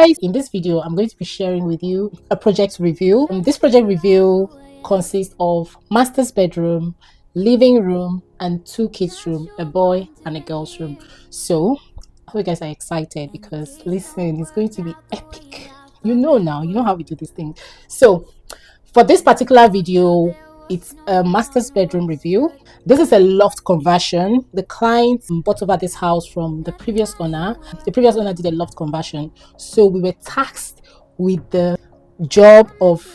guys, in this video I'm going to be sharing with you a project review. This project review consists of master's bedroom, living room, and 2 kids room, a boy and a girl's room. So I hope you guys are excited because listen, it's going to be epic. You know now, you know how we do this thing. So for this particular video, it's a master's bedroom review. This is a loft conversion. The client bought over this house from the previous owner. The previous owner did a loft conversion. So we were tasked with the job of,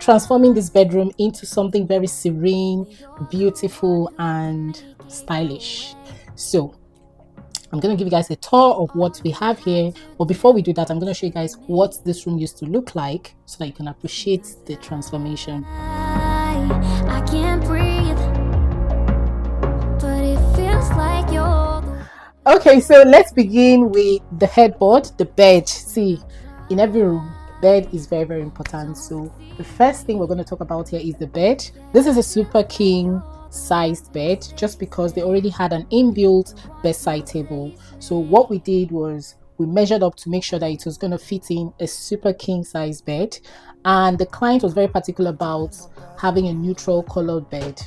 transforming this bedroom into something very serene, beautiful, and stylish. So I'm going to give you guys a tour of what we have here. But before we do that, I'm going to show you guys what this room used to look like so that you can appreciate the transformation. I can't breathe, but it feels like you're... Okay, so let's begin with the headboard, the bed. See, in every room, bed is very, very important. So the first thing we're going to talk about here is the bed. This is a super king sized bed just because they already had an inbuilt bedside table. So what we did was we measured up to make sure that it was going to fit in a super king size bed, and the client was very particular about having a neutral colored bed.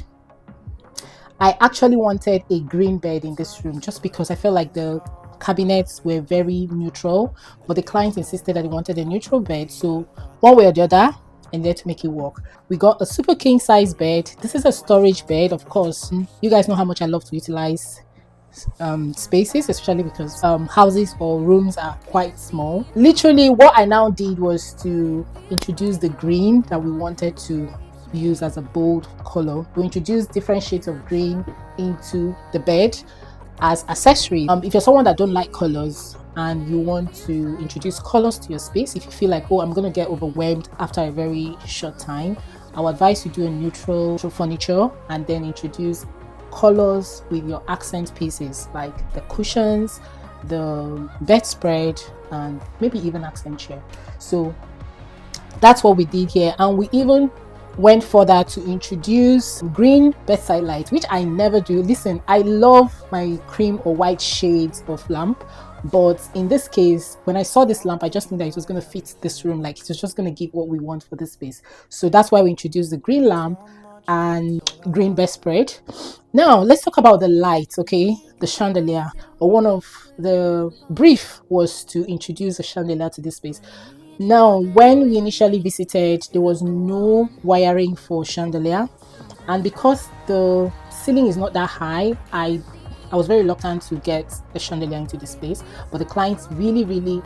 I actually wanted a green bed in this room just because I felt like the cabinets were very neutral, but the client insisted that he wanted a neutral bed. So one way or the other, and there to make it work, we got a super king size bed. This is a storage bed. Of course, you guys know how much I love to utilize spaces, especially because houses or rooms are quite small. Literally what I now did was to introduce the green that we wanted to use as a bold color. We introduced different shades of green into the bed as accessory. If you're someone that don't like colors and you want to introduce colors to your space, if you feel like, oh, I'm going to get overwhelmed after a very short time, I would advise you do a neutral furniture and then introduce colors with your accent pieces like the cushions, the bedspread, and maybe even accent chair. So that's what we did here, and we even went further to introduce green bedside light, which I never do. Listen, I love my cream or white shades of lamp, but in this case, when I saw this lamp, I just knew that it was going to fit this room, like it was just going to give what we want for this space. So that's why we introduced the green lamp and green bedspread. Now let's talk about the lights. Okay, the chandelier, or one of the brief was to introduce a chandelier to this space. Now, when we initially visited, there was no wiring for chandelier, and because the ceiling is not that high, I was very reluctant to get a chandelier into this place. But the client really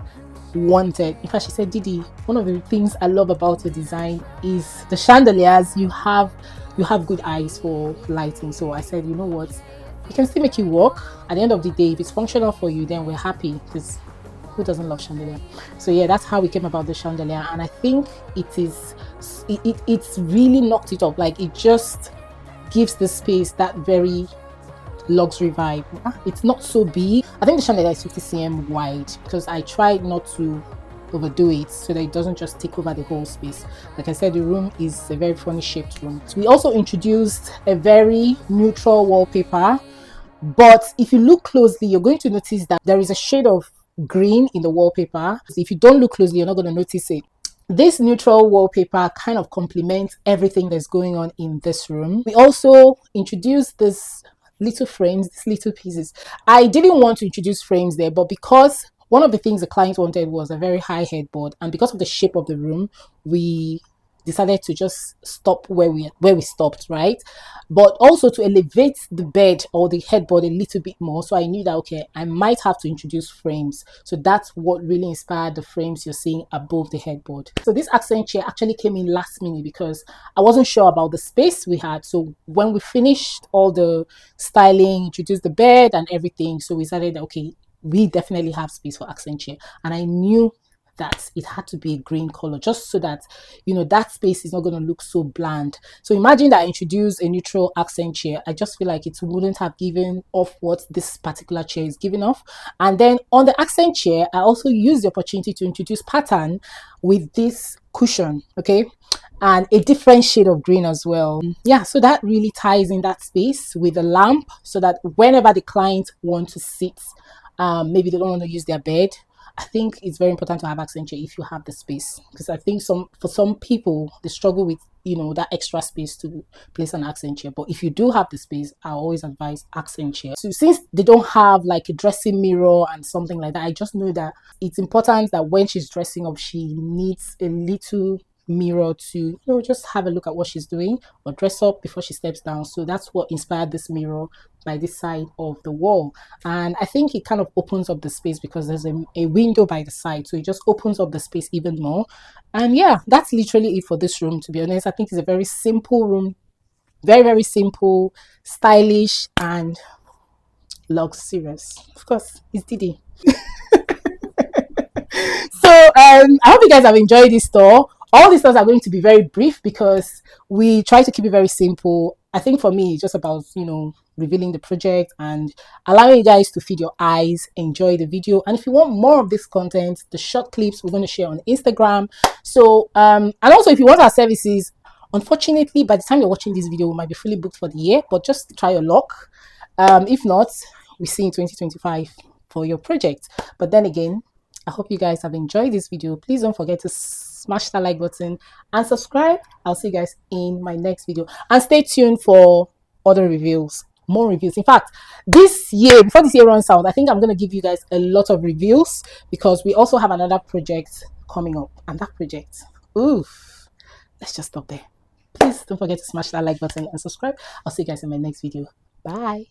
wanted. In fact, she said, Didi, one of the things I love about your design is the chandeliers. You have good eyes for lighting. So I said, you know what, you can still make it work. At the end of the day, if it's functional for you, then we're happy, because who doesn't love chandelier? So yeah, that's how we came about the chandelier, and I think it's really knocked it up. Like, it just gives the space that very luxury vibe. It's not so big. I think the chandelier is 50 cm wide because I tried not to overdo it so that it doesn't just take over the whole space. Like I said, the room is a very funny shaped room. So we also introduced a very neutral wallpaper, but if you look closely, you're going to notice that there is a shade of green in the wallpaper. If you don't look closely, you're not going to notice it. This neutral wallpaper kind of complements everything that's going on in this room. We also introduced this little frames, these little pieces. I didn't want to introduce frames there, but because one of the things the client wanted was a very high headboard, and because of the shape of the room, we decided to just stop where we stopped, right? But also to elevate the bed or the headboard a little bit more. So I knew that, okay, I might have to introduce frames. So that's what really inspired the frames you're seeing above the headboard. So this accent chair actually came in last minute because I wasn't sure about the space we had. So when we finished all the styling, introduced the bed and everything, so we decided that, okay, we definitely have space for accent chair. And I knew that it had to be a green color, just so that, you know, that space is not going to look so bland. So imagine that I introduced a neutral accent chair. I just feel like it wouldn't have given off what this particular chair is giving off. And then on the accent chair, I also used the opportunity to introduce pattern with this cushion, okay, and a different shade of green as well. Yeah, so that really ties in that space with a lamp, so that whenever the client wants to sit, maybe they don't want to use their bed, I think it's very important to have accent chair if you have the space, because I think for some people they struggle with that extra space to place an accent chair. But if you do have the space, I always advise accent chair. So since they don't have like a dressing mirror and something like that, I just know that it's important that when she's dressing up, she needs a little mirror to just have a look at what she's doing or dress up before she steps down. So that's what inspired this mirror by this side of the wall. And I think it kind of opens up the space because there's a window by the side, so it just opens up the space even more. And yeah, that's literally it for this room. To be honest, I think it's a very simple room, very, very simple, stylish, and luxurious. Of course, it's Didi. So I hope you guys have enjoyed this tour. All these stores are going to be very brief because we try to keep it very simple. I think for me, it's just about revealing the project and allowing you guys to feed your eyes, enjoy the video. And if you want more of this content, the short clips we're going to share on Instagram. So and also if you want our services, unfortunately by the time you're watching this video we might be fully booked for the year, but just try your luck. If not, we see in 2025 for your project. But then again, I hope you guys have enjoyed this video. Please don't forget to smash that like button and subscribe. I'll see you guys in my next video. And stay tuned for other reviews, more reviews. In fact, this year, before this year runs out, I think I'm going to give you guys a lot of reviews because we also have another project coming up. And that project, oof, let's just stop there. Please don't forget to smash that like button and subscribe. I'll see you guys in my next video. Bye.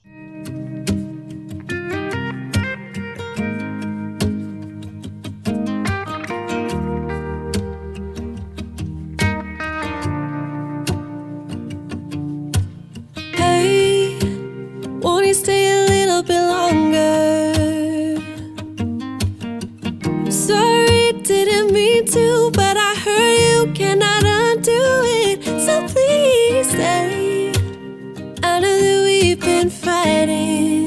Stay a little bit longer. I'm sorry, didn't mean to, but I heard you cannot undo it. So please stay. I know that we've been fighting,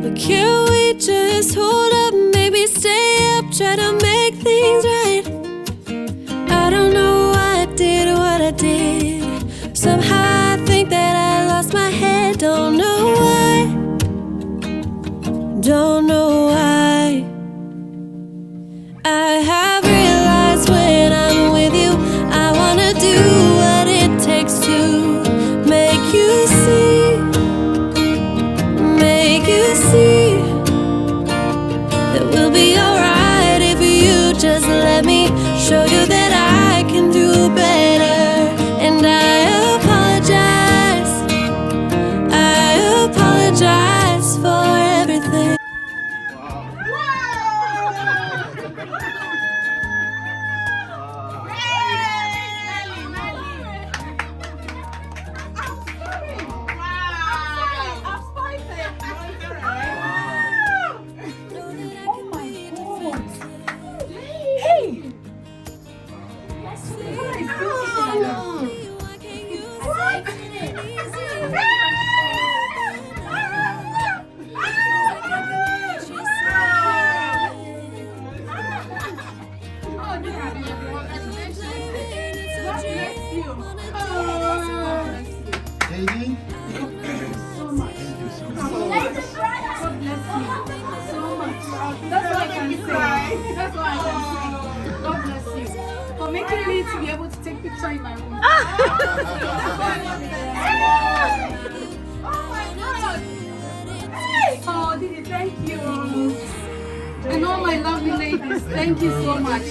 but can't we just hold up? Maybe stay up, try to make things right. I don't know why I did what I did. Somehow I think that I lost my head. Don't know why. Don't know why. I have realized when I'm with you, I wanna do what it takes to make you see that we'll be alright if you just let me show you that I can do better. And I apologize for everything. That's why I can say, God bless you for making me to be able to take picture in my room. Oh my God! Hey! Oh, Didi, thank you. And all my lovely ladies, thank you so much.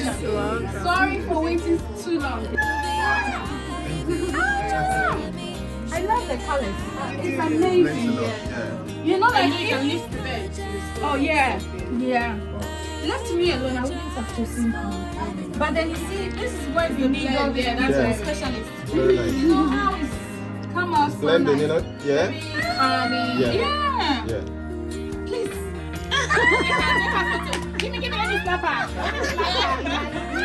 Sorry for waiting too long. I love the colors. It's amazing. You know, like you can lift the bed. Oh yeah, yeah. Left me alone, I wouldn't have chosen. But then you see, this is where you need all the that's my specialist. You know how it's come out so blending, nice. you know? Yeah. Yeah. Please. Give me, let me slap her.